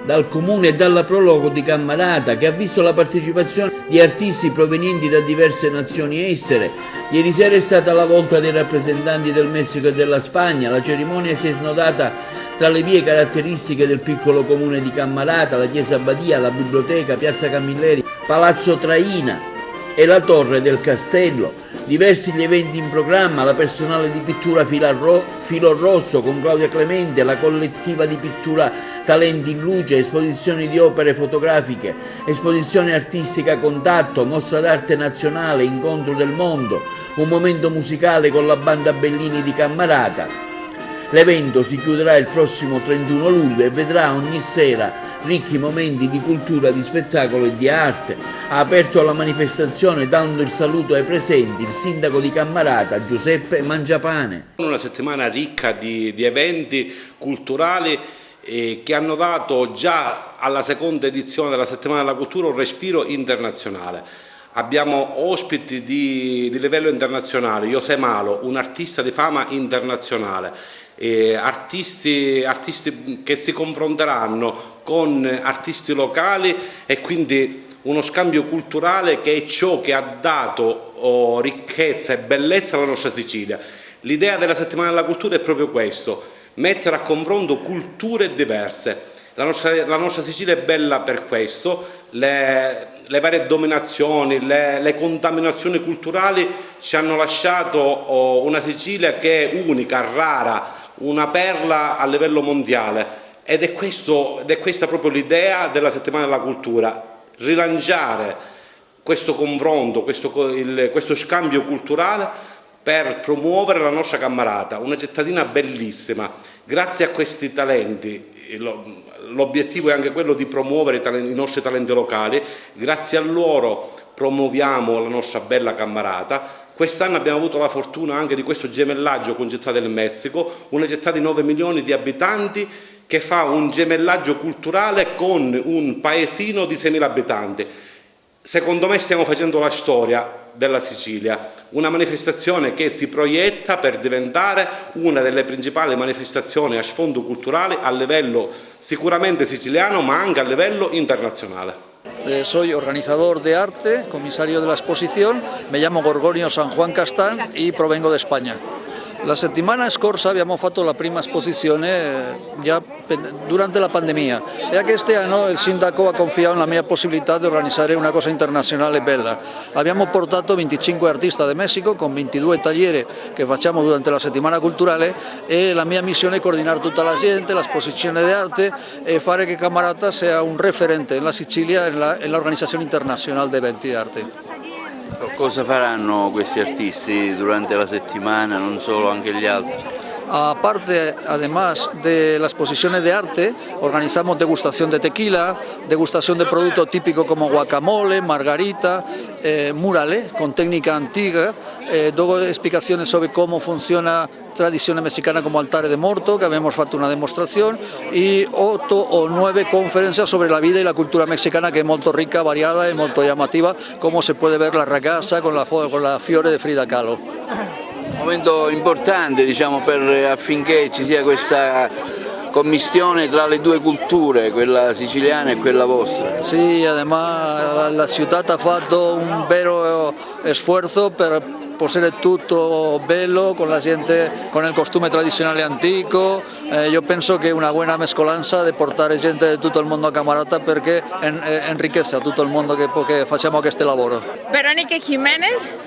dal Comune e dalla Prologo di Cammarata, che ha visto la partecipazione di artisti provenienti da diverse nazioni estere. Ieri sera è stata la volta dei rappresentanti del Messico e della Spagna. La cerimonia si è snodata tra le vie caratteristiche del piccolo comune di Cammarata, la chiesa Badia, la biblioteca, piazza Camilleri, Palazzo Traina e la Torre del Castello. Diversi gli eventi in programma: la personale di pittura Filo Rosso con Claudia Clemente, la collettiva di pittura Talenti in Luce, esposizioni di opere fotografiche, esposizione artistica Contatto, mostra d'arte nazionale, incontro del mondo, un momento musicale con la banda Bellini di Cammarata. L'evento si chiuderà il prossimo 31 luglio e vedrà ogni sera ricchi momenti di cultura, di spettacolo e di arte. Ha aperto la manifestazione dando il saluto ai presenti il sindaco di Cammarata Giuseppe Mangiapane.
Una settimana ricca di eventi culturali che hanno dato già alla seconda edizione della Settimana della Cultura un respiro internazionale. Abbiamo ospiti di livello internazionale, José Malo, un artista di fama internazionale, artisti che si confronteranno con artisti locali, e quindi uno scambio culturale che è ciò che ha dato ricchezza e bellezza alla nostra Sicilia. L'idea della Settimana della Cultura è proprio questo: mettere a confronto culture diverse. La nostra Sicilia è bella per questo. Le varie dominazioni, le contaminazioni culturali ci hanno lasciato una Sicilia che è unica, rara, una perla a livello mondiale, ed è questa proprio l'idea della Settimana della Cultura: rilanciare questo confronto, questo scambio culturale per promuovere la nostra Cammarata, una cittadina bellissima. Grazie a questi talenti, l'obiettivo è anche quello di promuovere i nostri talenti locali, grazie a loro promuoviamo la nostra bella Cammarata. Quest'anno abbiamo avuto la fortuna anche di questo gemellaggio con Città del Messico, una città di 9 milioni di abitanti che fa un gemellaggio culturale con un paesino di 6.000 abitanti. Secondo me stiamo facendo la storia. della Sicilia, una manifestazione che si proietta per diventare una delle principali manifestazioni a sfondo culturale a livello sicuramente siciliano ma anche a livello internazionale.
Soy organizador de arte, comisario de la exposición, me llamo Gorgonio San Juan Castán y provengo de España. La settimana scorsa abbiamo fatto la prima esposizione già durante la pandemia e quest'anno il sindaco ha confiato nella mia possibilità di organizzare una cosa internazionale bella. Abbiamo portato 25 artisti da Messico con 22 taglieri che facciamo durante la settimana culturale e la mia missione è coordinare tutta la gente, l'esposizione di arte e fare che Camarata sia un referente nella Sicilia e nell'organizzazione internazionale di eventi di arte.
Cosa faranno questi artisti durante la settimana, non solo, anche gli altri?
Aparte, además de la exposición de arte, organizamos degustación de tequila, degustación de productos típicos como guacamole, margarita, murales con técnica antigua, luego explicaciones sobre cómo funciona tradizione messicana come altare de morto, che abbiamo fatto una dimostrazione, e 8 o 9 conferenze sobre la vida y la cultura mexicana, che è molto ricca, variada e molto llamativa, come si può vedere la ragazza con la fiore di Frida Kahlo.
Un momento importante, diciamo, affinché ci sia questa commistione tra le due culture, quella siciliana e quella vostra.
Sì, además la città ha fatto un vero sforzo per posare tutto bello con la gente, con il costume tradizionale antico. Io penso che è una buona mescolanza di portare gente di tutto il mondo a Camarata perché enriquece a tutto il mondo che facciamo questo lavoro.
Veronica Jiménez.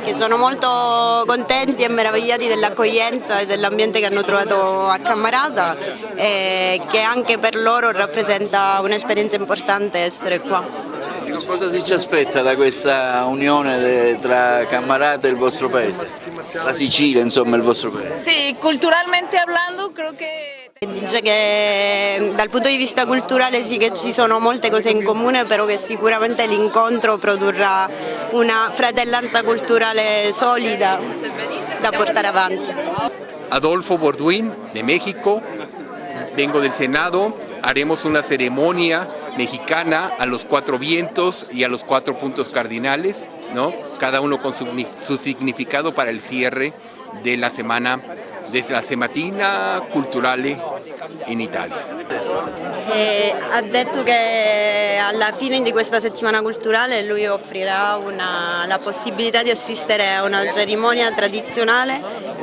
Che sono molto contenti e meravigliati dell'accoglienza e dell'ambiente che hanno trovato a Camarata e che anche per loro rappresenta un'esperienza importante essere qua.
Cosa si ci aspetta da questa unione tra Camarata e il vostro paese? La Sicilia, insomma, il vostro paese.
Sì, culturalmente hablando, credo che...
Dice che dal punto di vista culturale sì che ci sono molte cose in comune, però che sicuramente l'incontro produrrà una fratellanza culturale solida da portare avanti.
Adolfo Borduin, de México, vengo del Senado, haremos una ceremonia mexicana a los 4 vientos y a los 4 puntos cardinales, ¿no? Cada uno con su significado para el cierre de la semana, de la Sematina Culturale in Italia.
Ha detto che alla fine di questa settimana culturale lui offrirà la possibilità di assistere a una cerimonia tradizionale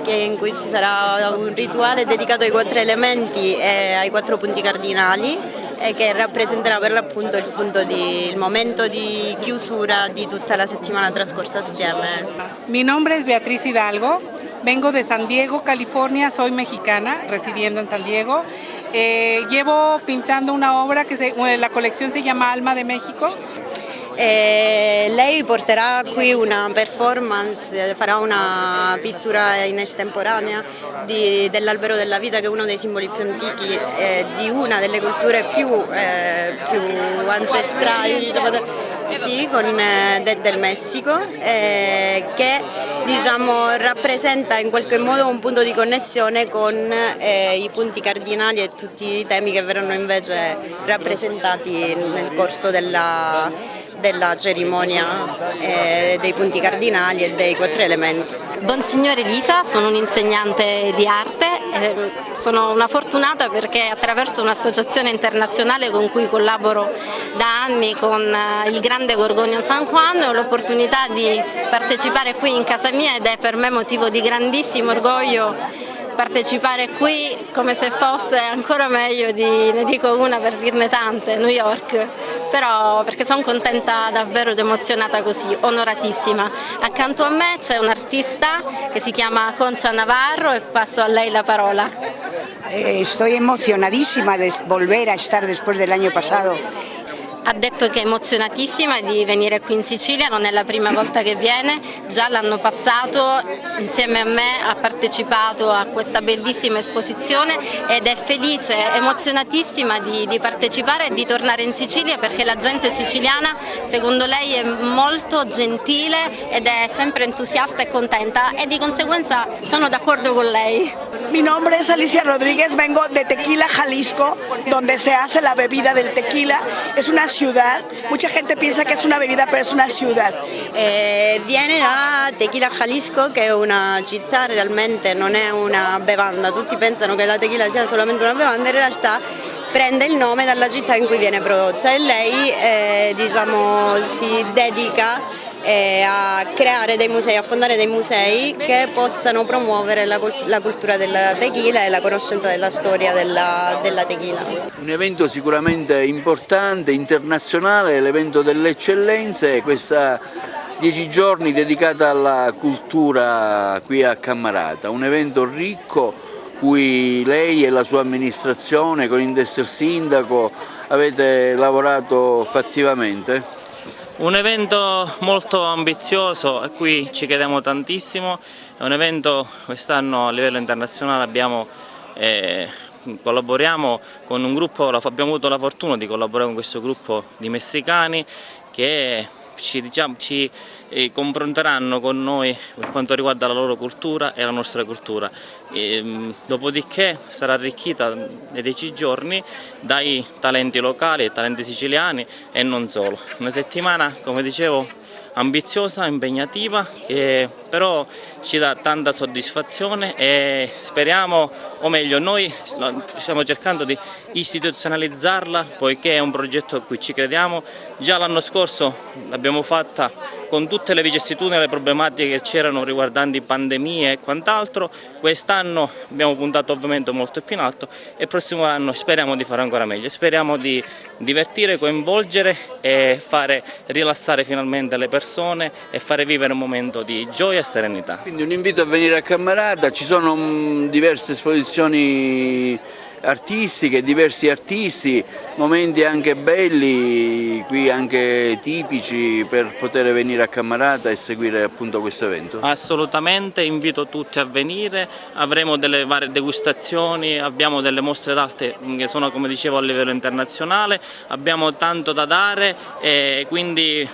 in cui ci sarà un rituale dedicato ai 4 elementi e ai 4 punti cardinali e che rappresenterà per l'appunto il momento di chiusura di tutta la settimana trascorsa assieme.
Mi nombre es Beatriz Hidalgo, vengo de San Diego, California, soy mexicana, residiendo en San Diego. Llevo pintando una obra la colección se llama Alma de México.
Lei porterà qui una performance, farà una pittura in estemporanea dell'albero della vita, che è uno dei simboli più antichi di una delle culture più ancestrali, diciamo, sì, del Messico, che diciamo, rappresenta in qualche modo un punto di connessione con i punti cardinali e tutti i temi che verranno invece rappresentati nel corso della cerimonia dei punti cardinali e dei 4 elementi.
Bonsignore Elisa, sono un'insegnante di arte, sono una fortunata perché attraverso un'associazione internazionale con cui collaboro da anni con il grande Gorgonio San Juan ho l'opportunità di partecipare qui in casa mia ed è per me motivo di grandissimo orgoglio partecipare qui come se fosse ancora meglio ne dico una per dirne tante, New York, però perché sono contenta davvero ed emozionata così, onoratissima. Accanto a me c'è un artista che si chiama Concha Navarro e passo a lei la parola.
Estoy emocionadísima de volver a estar después del año pasado.
Ha detto che è emozionatissima di venire qui in Sicilia, non è la prima volta che viene, già l'anno passato insieme a me ha partecipato a questa bellissima esposizione ed è felice, emozionatissima di partecipare e di tornare in Sicilia perché la gente siciliana secondo lei è molto gentile ed è sempre entusiasta e contenta e di conseguenza sono d'accordo con lei.
Mi nombre es Alicia Rodríguez, vengo de Tequila, Jalisco, donde se hace la bebida del tequila. Es una ciudad, mucha gente piensa che è una bebida, però è una ciudad.
Viene da Tequila, Jalisco, che è una città, realmente non è una bevanda. Tutti pensano che la tequila sia solamente una bevanda, in realtà prende il nome dalla città in cui viene prodotta e lei si dedica a creare dei musei, a fondare dei musei che possano promuovere la cultura del tequila e la conoscenza della storia della tequila.
Un evento sicuramente importante, internazionale, l'evento delle eccellenze, questa 10 giorni dedicata alla cultura qui a Cammarata, un evento ricco cui lei e la sua amministrazione con Indester Sindaco avete lavorato fattivamente.
Un evento molto ambizioso a cui ci crediamo tantissimo, è un evento quest'anno a livello internazionale collaboriamo con un gruppo, abbiamo avuto la fortuna di collaborare con questo gruppo di messicani che ci confronteranno con noi per quanto riguarda la loro cultura e la nostra cultura. Dopodiché sarà arricchita nei 10 giorni dai talenti locali, talenti siciliani e non solo. Una settimana, come dicevo, ambiziosa, impegnativa, che però ci dà tanta soddisfazione e speriamo, o meglio noi stiamo cercando di istituzionalizzarla poiché è un progetto a cui ci crediamo. Già l'anno scorso l'abbiamo fatta con tutte le vicissitudini e le problematiche che c'erano riguardanti pandemie e quant'altro. Quest'anno abbiamo puntato ovviamente molto più in alto e il prossimo anno speriamo di fare ancora meglio, speriamo di divertire, coinvolgere e fare rilassare finalmente le persone e fare vivere un momento di gioia e serenità.
Quindi un invito a venire a Cammarata, ci sono diverse esposizioni artistiche, diversi artisti, momenti anche belli, qui anche tipici per poter venire a Cammarata e seguire appunto questo evento.
Assolutamente, invito tutti a venire, avremo delle varie degustazioni, abbiamo delle mostre d'arte che sono, come dicevo, a livello internazionale, abbiamo tanto da dare e quindi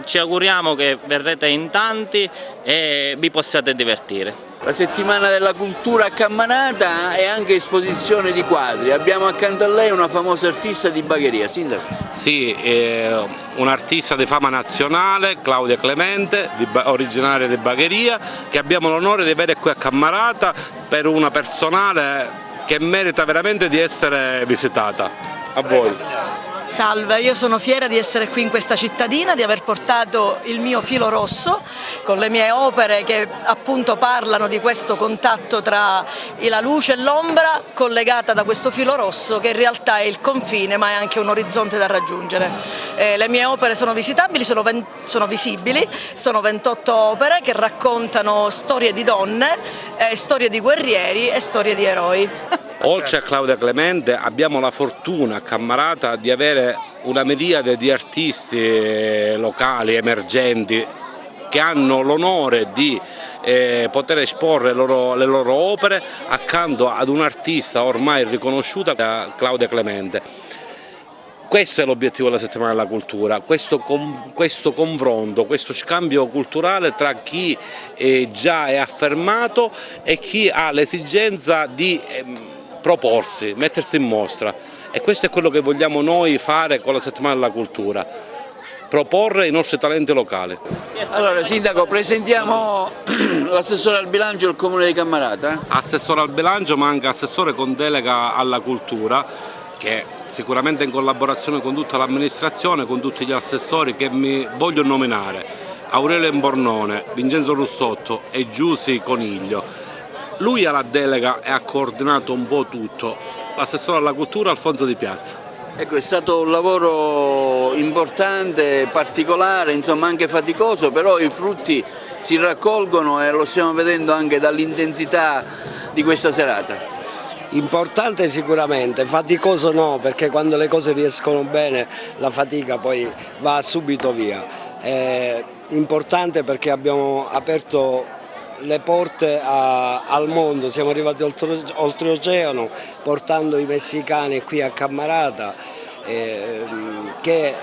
ci auguriamo che verrete in tanti e vi possiate divertire.
La settimana della cultura a Cammarata è anche esposizione di quadri, abbiamo accanto a lei una famosa artista di Bagheria, Sindaco.
Sì, un'artista di fama nazionale, Claudia Clemente, originaria di Bagheria, che abbiamo l'onore di avere qui a Cammarata per una personale che merita veramente di essere visitata. A voi.
Salve, io sono fiera di essere qui in questa cittadina, di aver portato il mio filo rosso con le mie opere che appunto parlano di questo contatto tra la luce e l'ombra collegata da questo filo rosso che in realtà è il confine ma è anche un orizzonte da raggiungere. Le mie opere sono visitabili, sono visibili, sono 28 opere che raccontano storie di donne, storie di guerrieri e storie di eroi.
Oltre a Claudia Clemente abbiamo la fortuna a Cammarata di avere una miriade di artisti locali, emergenti, che hanno l'onore di poter esporre le loro opere accanto ad un'artista ormai riconosciuta, Claudia Clemente. Questo è l'obiettivo della settimana della cultura, questo confronto, questo scambio culturale tra chi già è affermato e chi ha l'esigenza di proporsi, mettersi in mostra, e questo è quello che vogliamo noi fare con la settimana della cultura, proporre i nostri talenti locali.
Allora Sindaco, presentiamo l'assessore al bilancio del Comune di Cammarata.
Assessore al bilancio ma anche assessore con delega alla cultura, che sicuramente in collaborazione con tutta l'amministrazione, con tutti gli assessori che mi voglio nominare, Aurelio Imbornone, Vincenzo Russotto e Giusy Coniglio. Lui ha la delega e ha coordinato un po' tutto, l'assessore alla cultura Alfonso Di Piazza.
Ecco, è stato un lavoro importante, particolare, insomma anche faticoso, però i frutti si raccolgono e lo stiamo vedendo anche dall'intensità di questa serata.
Importante sicuramente, faticoso no, perché quando le cose riescono bene la fatica poi va subito via. È importante perché abbiamo aperto le porte al mondo, siamo arrivati oltreoceano portando i messicani qui a Cammarata che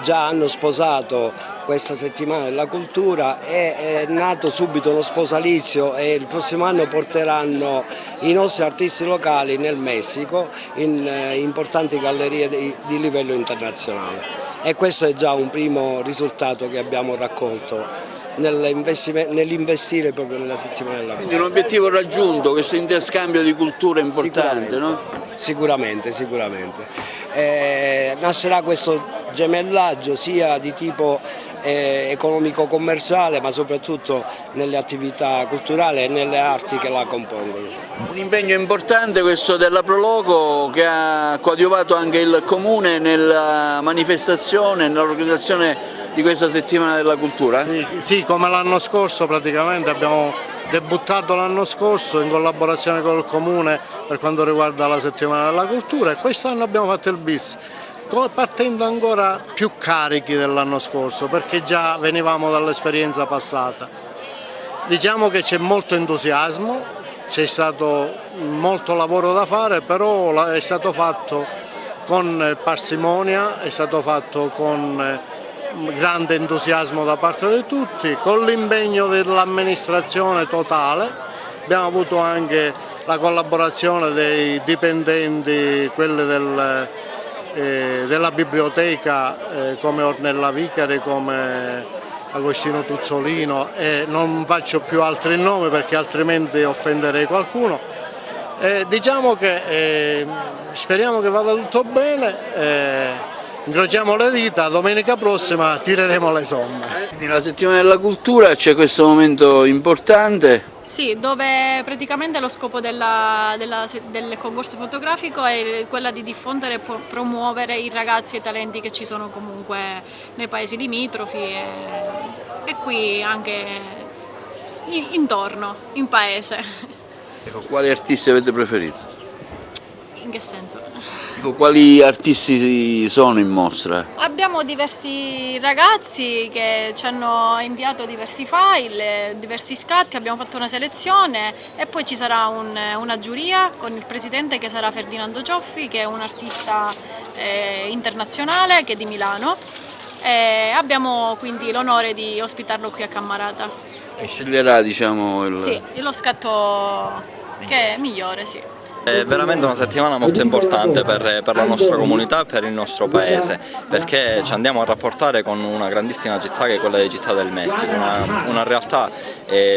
già hanno sposato questa settimana della cultura è nato subito uno sposalizio e il prossimo anno porteranno i nostri artisti locali nel Messico in importanti gallerie di livello internazionale e questo è già un primo risultato che abbiamo raccolto nell'investire proprio nella settimana della cultura.
Quindi un obiettivo raggiunto, questo interscambio di cultura importante, no?
Sicuramente. Nascerà questo gemellaggio sia di tipo economico-commerciale ma soprattutto nelle attività culturali e nelle arti che la compongono.
Un impegno importante questo della Prologo che ha coadiuvato anche il Comune nella manifestazione, nell'organizzazione di questa settimana della cultura?
Sì, come l'anno scorso praticamente abbiamo debuttato l'anno scorso in collaborazione con il Comune per quanto riguarda la settimana della cultura e quest'anno abbiamo fatto il bis, partendo ancora più carichi dell'anno scorso perché già venivamo dall'esperienza passata. Diciamo che c'è molto entusiasmo, c'è stato molto lavoro da fare, però è stato fatto con parsimonia, è stato fatto con grande entusiasmo da parte di tutti, con l'impegno dell'amministrazione totale. Abbiamo avuto anche la collaborazione dei dipendenti, quelli della biblioteca come Ornella Vicari, come Agostino Tuzzolino e non faccio più altri nomi perché altrimenti offenderei qualcuno. Diciamo che speriamo che vada tutto bene. Incrociamo le dita, domenica prossima tireremo le somme.
Nella settimana della cultura c'è questo momento importante.
Sì, dove praticamente lo scopo del concorso fotografico è quella di diffondere e promuovere i ragazzi e i talenti che ci sono comunque nei paesi limitrofi e qui anche intorno, in paese.
Ecco, quali artisti avete preferito?
In che senso?
Quali artisti sono in mostra?
Abbiamo diversi ragazzi che ci hanno inviato diversi file, diversi scatti, abbiamo fatto una selezione e poi ci sarà una giuria con il presidente che sarà Ferdinando Cioffi, che è un artista internazionale che è di Milano e abbiamo quindi l'onore di ospitarlo qui a Cammarata.
E sceglierà diciamo
Sì, lo scatto che è migliore, sì.
È veramente una settimana molto importante per la nostra comunità e per il nostro paese, perché ci andiamo a rapportare con una grandissima città che è quella di Città del Messico, una realtà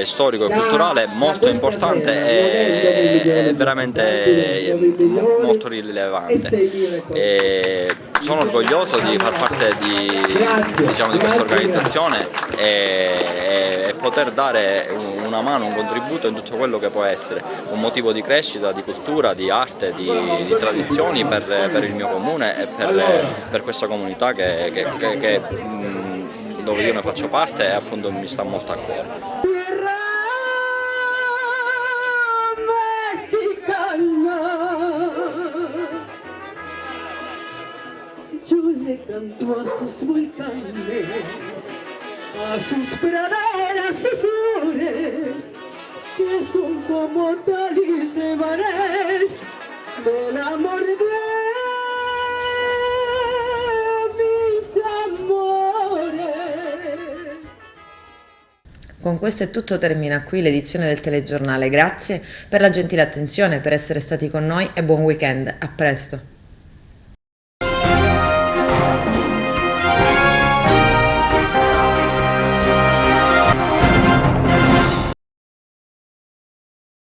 storico e culturale molto importante e veramente molto rilevante. Sono orgoglioso di far parte di questa organizzazione e poter dare una mano, un contributo in tutto quello che può essere un motivo di crescita, di cultura, di arte, di tradizioni per il mio comune e per questa comunità dove io ne faccio parte e appunto mi sta molto a cuore.
Yo le canto a sus volcanes, a sus praderas y flores, que son como talismanes del amor de mis amores.
Con questo è tutto, termina qui l'edizione del telegiornale. Grazie per la gentile attenzione, per essere stati con noi e buon weekend. A presto.